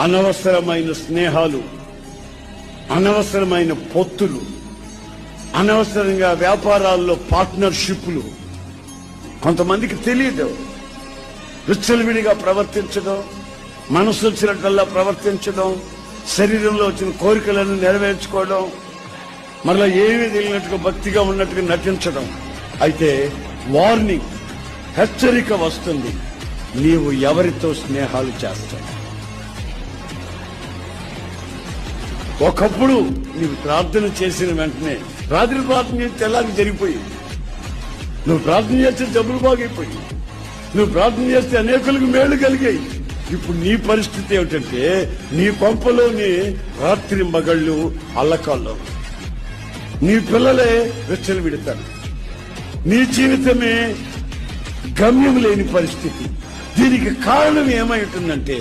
అనవసరమైన స్నేహాలు, అనవసరమైన పొత్తులు, అనవసరంగా వ్యాపారాల్లో పార్ట్నర్షిప్లు కొంతమందికి తెలియదు. విచ్చలవిడిగా ప్రవర్తించడం, మనసు వచ్చినట్లల్లా ప్రవర్తించడం, శరీరంలో వచ్చిన కోరికలను నెరవేర్చుకోవడం, మరలా ఏమీ తెలియనట్టుగా భక్తిగా ఉన్నట్టుగా నటించడం. అయితే వార్నింగ్, హెచ్చరిక వస్తుంది. నీవు ఎవరితో స్నేహాలు చేస్తావు? ఒకప్పుడు నీవు ప్రార్థన చేసిన వెంటనే రాత్రి ప్రార్థన చేసి తెల్లారి జరిగిపోయింది. నువ్వు ప్రార్థన చేస్తే జబ్బులు బాగైపోయి, నువ్వు ప్రార్థన చేస్తే అనేకులకు మేళ్లు కలిగాయి. ఇప్పుడు నీ పరిస్థితి ఏమిటంటే నీ కొంపలోని రాత్రి మగళ్ళు అల్లకాల్లో, నీ పిల్లలే వెచ్చలు విడతారు, నీ జీవితమే గమ్యం లేని పరిస్థితి. దీనికి కారణం ఏమై ఉంటుందంటే